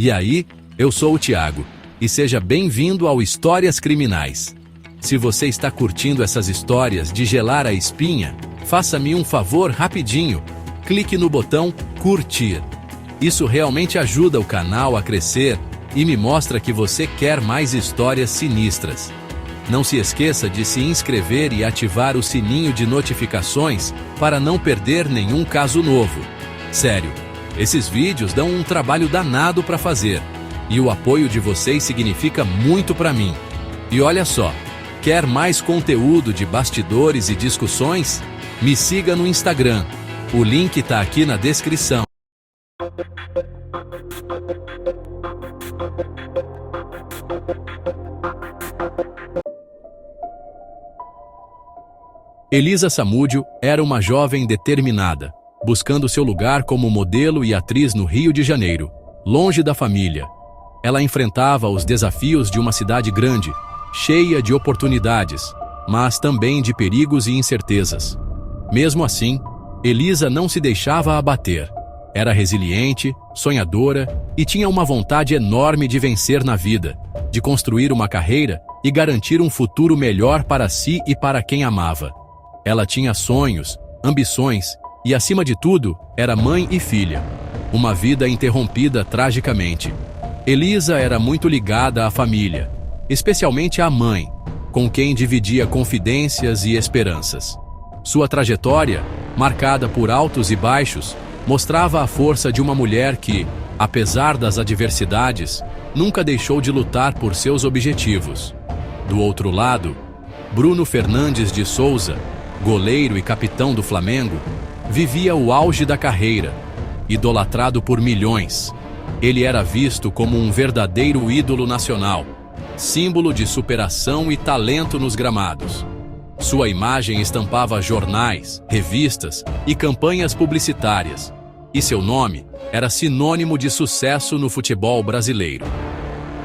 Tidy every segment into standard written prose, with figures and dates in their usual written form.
E aí, eu sou o Thiago, e seja bem-vindo ao Histórias Criminais. Se você está curtindo essas histórias de gelar a espinha, faça-me um favor rapidinho, clique no botão curtir. Isso realmente ajuda o canal a crescer e me mostra que você quer mais histórias sinistras. Não se esqueça de se inscrever e ativar o sininho de notificações para não perder nenhum caso novo. Sério, esses vídeos dão um trabalho danado para fazer, e o apoio de vocês significa muito para mim. E olha só, quer mais conteúdo de bastidores e discussões? Me siga no Instagram, o link está aqui na descrição. Elisa Samúdio era uma jovem determinada, buscando seu lugar como modelo e atriz no Rio de Janeiro, longe da família. Ela enfrentava os desafios de uma cidade grande, cheia de oportunidades, mas também de perigos e incertezas. Mesmo assim, Elisa não se deixava abater. Era resiliente, sonhadora e tinha uma vontade enorme de vencer na vida, de construir uma carreira e garantir um futuro melhor para si e para quem amava. Ela tinha sonhos, ambições e, acima de tudo, era mãe e filha. Uma vida interrompida tragicamente. Elisa era muito ligada à família, especialmente à mãe, com quem dividia confidências e esperanças. Sua trajetória, marcada por altos e baixos, mostrava a força de uma mulher que, apesar das adversidades, nunca deixou de lutar por seus objetivos. Do outro lado, Bruno Fernandes de Souza, goleiro e capitão do Flamengo, vivia o auge da carreira, idolatrado por milhões. Ele era visto como um verdadeiro ídolo nacional, símbolo de superação e talento nos gramados. Sua imagem estampava jornais, revistas e campanhas publicitárias, e seu nome era sinônimo de sucesso no futebol brasileiro.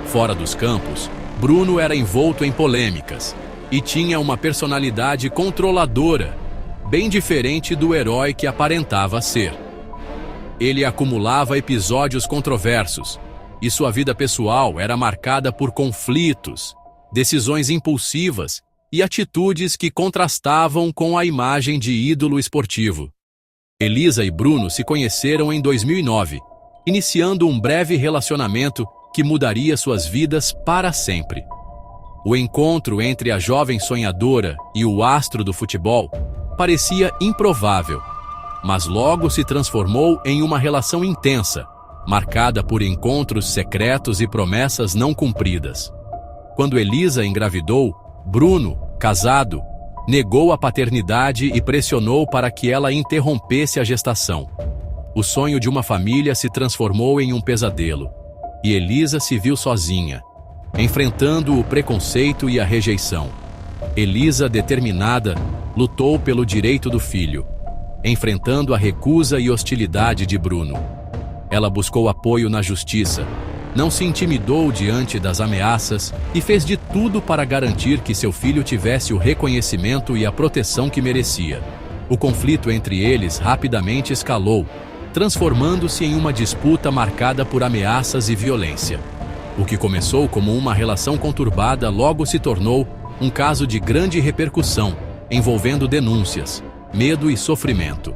Fora dos campos, Bruno era envolto em polêmicas e tinha uma personalidade controladora, bem diferente do herói que aparentava ser. Ele acumulava episódios controversos, e sua vida pessoal era marcada por conflitos, decisões impulsivas e atitudes que contrastavam com a imagem de ídolo esportivo. Elisa e Bruno se conheceram em 2009, iniciando um breve relacionamento que mudaria suas vidas para sempre. O encontro entre a jovem sonhadora e o astro do futebol parecia improvável, mas logo se transformou em uma relação intensa, marcada por encontros secretos e promessas não cumpridas. Quando Elisa engravidou, Bruno, casado, negou a paternidade e pressionou para que ela interrompesse a gestação. O sonho de uma família se transformou em um pesadelo, e Elisa se viu sozinha, enfrentando o preconceito e a rejeição. Elisa, determinada, lutou pelo direito do filho, enfrentando a recusa e hostilidade de Bruno. Ela buscou apoio na justiça, não se intimidou diante das ameaças e fez de tudo para garantir que seu filho tivesse o reconhecimento e a proteção que merecia. O conflito entre eles rapidamente escalou, transformando-se em uma disputa marcada por ameaças e violência. O que começou como uma relação conturbada logo se tornou um caso de grande repercussão, envolvendo denúncias, medo e sofrimento.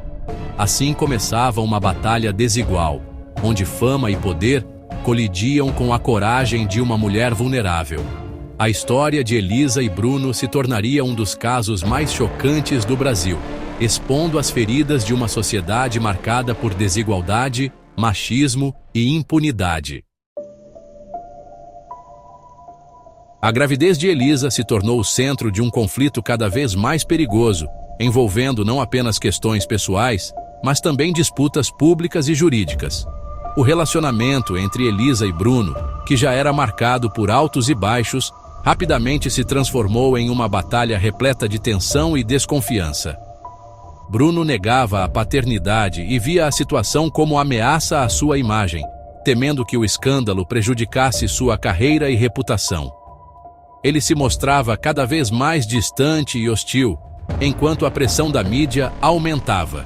Assim começava uma batalha desigual, onde fama e poder colidiam com a coragem de uma mulher vulnerável. A história de Elisa e Bruno se tornaria um dos casos mais chocantes do Brasil, expondo as feridas de uma sociedade marcada por desigualdade, machismo e impunidade. A gravidez de Elisa se tornou o centro de um conflito cada vez mais perigoso, envolvendo não apenas questões pessoais, mas também disputas públicas e jurídicas. O relacionamento entre Elisa e Bruno, que já era marcado por altos e baixos, rapidamente se transformou em uma batalha repleta de tensão e desconfiança. Bruno negava a paternidade e via a situação como ameaça à sua imagem, temendo que o escândalo prejudicasse sua carreira e reputação. Ele se mostrava cada vez mais distante e hostil, enquanto a pressão da mídia aumentava.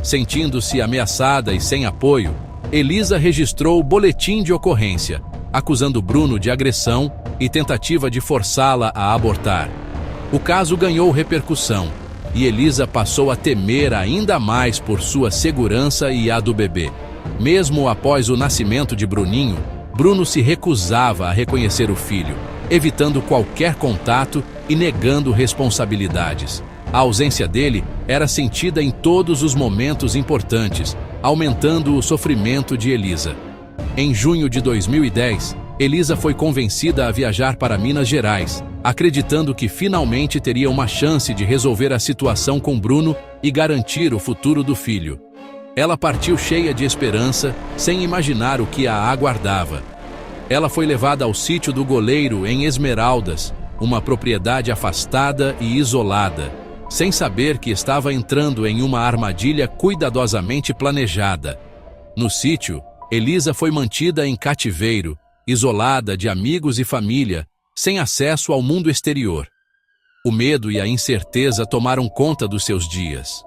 Sentindo-se ameaçada e sem apoio, Elisa registrou boletim de ocorrência, acusando Bruno de agressão e tentativa de forçá-la a abortar. O caso ganhou repercussão e Elisa passou a temer ainda mais por sua segurança e a do bebê. Mesmo após o nascimento de Bruninho, Bruno se recusava a reconhecer o filho, evitando qualquer contato e negando responsabilidades. A ausência dele era sentida em todos os momentos importantes, aumentando o sofrimento de Elisa. Em junho de 2010, Elisa foi convencida a viajar para Minas Gerais, acreditando que finalmente teria uma chance de resolver a situação com Bruno e garantir o futuro do filho. Ela partiu cheia de esperança, sem imaginar o que a aguardava. Ela foi levada ao sítio do Goleiro, em Esmeraldas, uma propriedade afastada e isolada, sem saber que estava entrando em uma armadilha cuidadosamente planejada. No sítio, Elisa foi mantida em cativeiro, isolada de amigos e família, sem acesso ao mundo exterior. O medo e a incerteza tomaram conta dos seus dias.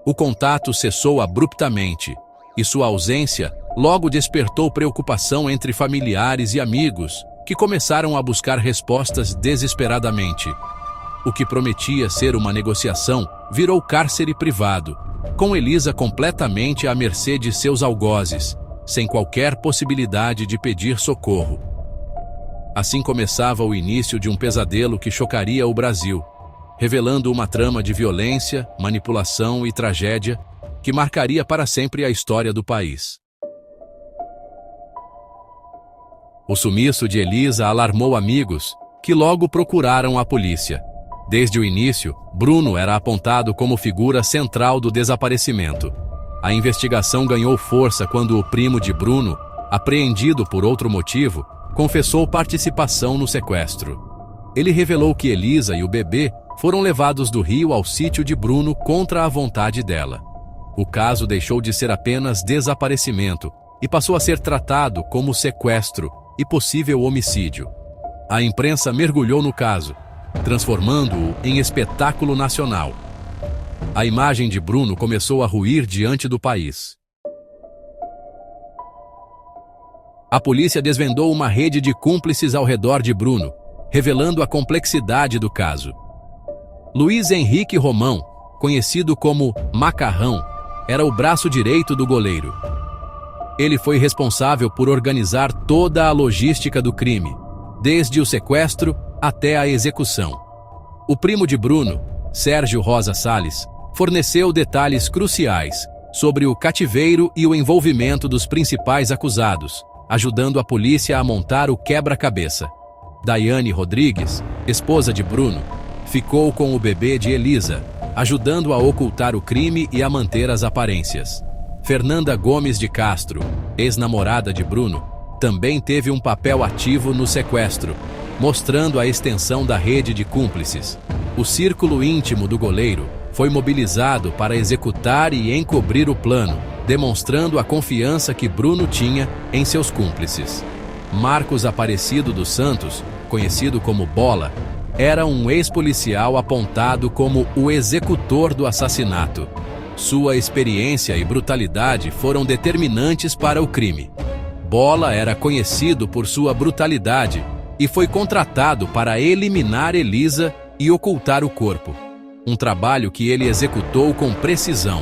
O contato cessou abruptamente, e sua ausência logo despertou preocupação entre familiares e amigos, que começaram a buscar respostas desesperadamente. O que prometia ser uma negociação virou cárcere privado, com Elisa completamente à mercê de seus algozes, sem qualquer possibilidade de pedir socorro. Assim começava o início de um pesadelo que chocaria o Brasil, revelando uma trama de violência, manipulação e tragédia que marcaria para sempre a história do país. O sumiço de Elisa alarmou amigos, que logo procuraram a polícia. Desde o início, Bruno era apontado como figura central do desaparecimento. A investigação ganhou força quando o primo de Bruno, apreendido por outro motivo, confessou participação no sequestro. Ele revelou que Elisa e o bebê foram levados do Rio ao sítio de Bruno contra a vontade dela. O caso deixou de ser apenas desaparecimento e passou a ser tratado como sequestro e possível homicídio. A imprensa mergulhou no caso, transformando-o em espetáculo nacional. A imagem de Bruno começou a ruir diante do país. A polícia desvendou uma rede de cúmplices ao redor de Bruno, revelando a complexidade do caso. Luiz Henrique Romão, conhecido como Macarrão, era o braço direito do Goleiro. Ele foi responsável por organizar toda a logística do crime, desde o sequestro até a execução. O primo de Bruno, Sérgio Rosa Salles, forneceu detalhes cruciais sobre o cativeiro e o envolvimento dos principais acusados, ajudando a polícia a montar o quebra-cabeça. Daiane Rodrigues, esposa de Bruno, ficou com o bebê de Elisa, ajudando a ocultar o crime e a manter as aparências. Fernanda Gomes de Castro, ex-namorada de Bruno, também teve um papel ativo no sequestro, mostrando a extensão da rede de cúmplices. O círculo íntimo do Goleiro foi mobilizado para executar e encobrir o plano, demonstrando a confiança que Bruno tinha em seus cúmplices. Marcos Aparecido dos Santos, conhecido como Bola, era um ex-policial apontado como o executor do assassinato. Sua experiência e brutalidade foram determinantes para o crime. Bola era conhecido por sua brutalidade e foi contratado para eliminar Elisa e ocultar o corpo. Um trabalho que ele executou com precisão.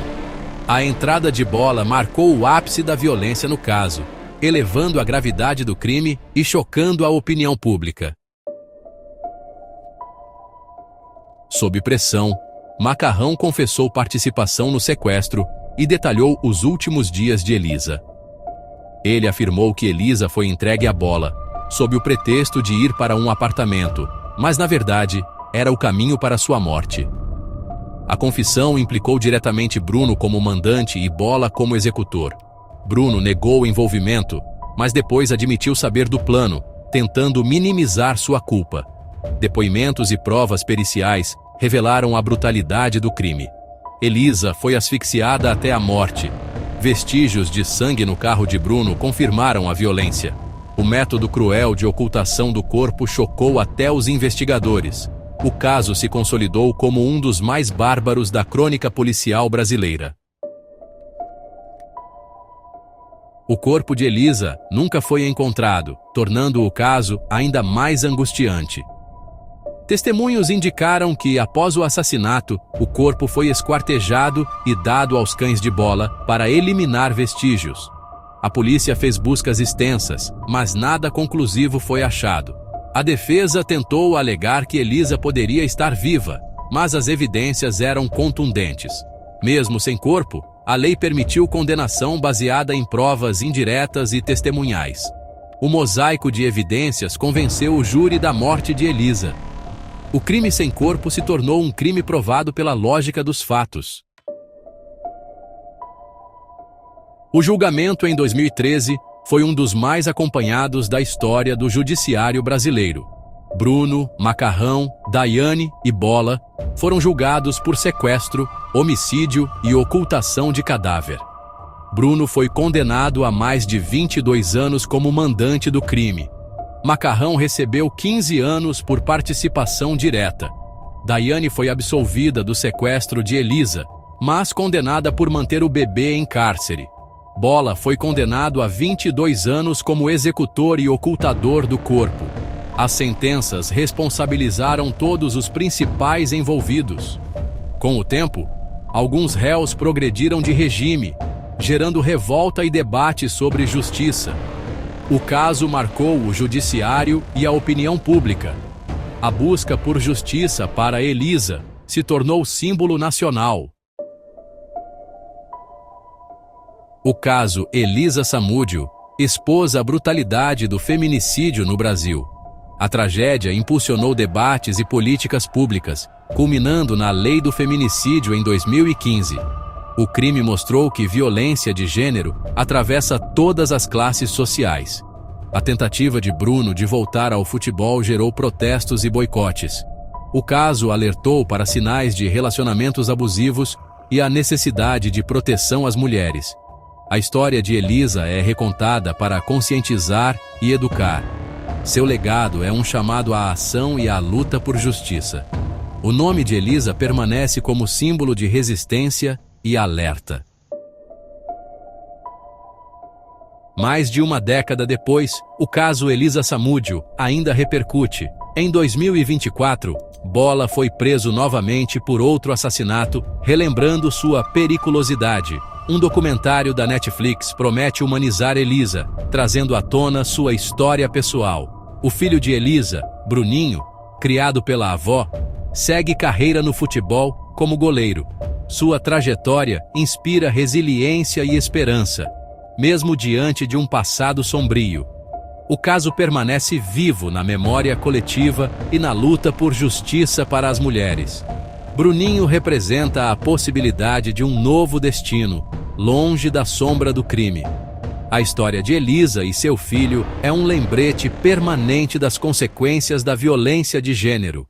A entrada de Bola marcou o ápice da violência no caso, elevando a gravidade do crime e chocando a opinião pública. Sob pressão, Macarrão confessou participação no sequestro e detalhou os últimos dias de Elisa. Ele afirmou que Elisa foi entregue à Bola, sob o pretexto de ir para um apartamento, mas na verdade era o caminho para sua morte. A confissão implicou diretamente Bruno como mandante e Bola como executor. Bruno negou o envolvimento, mas depois admitiu saber do plano, tentando minimizar sua culpa. Depoimentos e provas periciais revelaram a brutalidade do crime. Elisa foi asfixiada até a morte. Vestígios de sangue no carro de Bruno confirmaram a violência. O método cruel de ocultação do corpo chocou até os investigadores. O caso se consolidou como um dos mais bárbaros da crônica policial brasileira. O corpo de Elisa nunca foi encontrado, tornando o caso ainda mais angustiante. Testemunhos indicaram que, após o assassinato, o corpo foi esquartejado e dado aos cães de bola para eliminar vestígios. A polícia fez buscas extensas, mas nada conclusivo foi achado. A defesa tentou alegar que Elisa poderia estar viva, mas as evidências eram contundentes. Mesmo sem corpo, a lei permitiu condenação baseada em provas indiretas e testemunhais. O mosaico de evidências convenceu o júri da morte de Elisa. O crime sem corpo se tornou um crime provado pela lógica dos fatos. O julgamento em 2013 foi um dos mais acompanhados da história do judiciário brasileiro. Bruno, Macarrão, Daiane e Bola foram julgados por sequestro, homicídio e ocultação de cadáver. Bruno foi condenado a mais de 22 anos como mandante do crime. Macarrão recebeu 15 anos por participação direta. Daiane foi absolvida do sequestro de Elisa, mas condenada por manter o bebê em cárcere. Bola foi condenado a 22 anos como executor e ocultador do corpo. As sentenças responsabilizaram todos os principais envolvidos. Com o tempo, alguns réus progrediram de regime, gerando revolta e debate sobre justiça. O caso marcou o judiciário e a opinião pública. A busca por justiça para Elisa se tornou símbolo nacional. O caso Elisa Samúdio expôs a brutalidade do feminicídio no Brasil. A tragédia impulsionou debates e políticas públicas, culminando na Lei do Feminicídio em 2015. O crime mostrou que violência de gênero atravessa todas as classes sociais. A tentativa de Bruno de voltar ao futebol gerou protestos e boicotes. O caso alertou para sinais de relacionamentos abusivos e a necessidade de proteção às mulheres. A história de Elisa é recontada para conscientizar e educar. Seu legado é um chamado à ação e à luta por justiça. O nome de Elisa permanece como símbolo de resistência e alerta. Mais de uma década depois, o caso Elisa Samúdio ainda repercute. Em 2024, Bola foi preso novamente por outro assassinato, relembrando sua periculosidade. Um documentário da Netflix promete humanizar Elisa, trazendo à tona sua história pessoal. O filho de Elisa, Bruninho, criado pela avó, segue carreira no futebol como goleiro. Sua trajetória inspira resiliência e esperança, mesmo diante de um passado sombrio. O caso permanece vivo na memória coletiva e na luta por justiça para as mulheres. Bruninho representa a possibilidade de um novo destino, longe da sombra do crime. A história de Elisa e seu filho é um lembrete permanente das consequências da violência de gênero.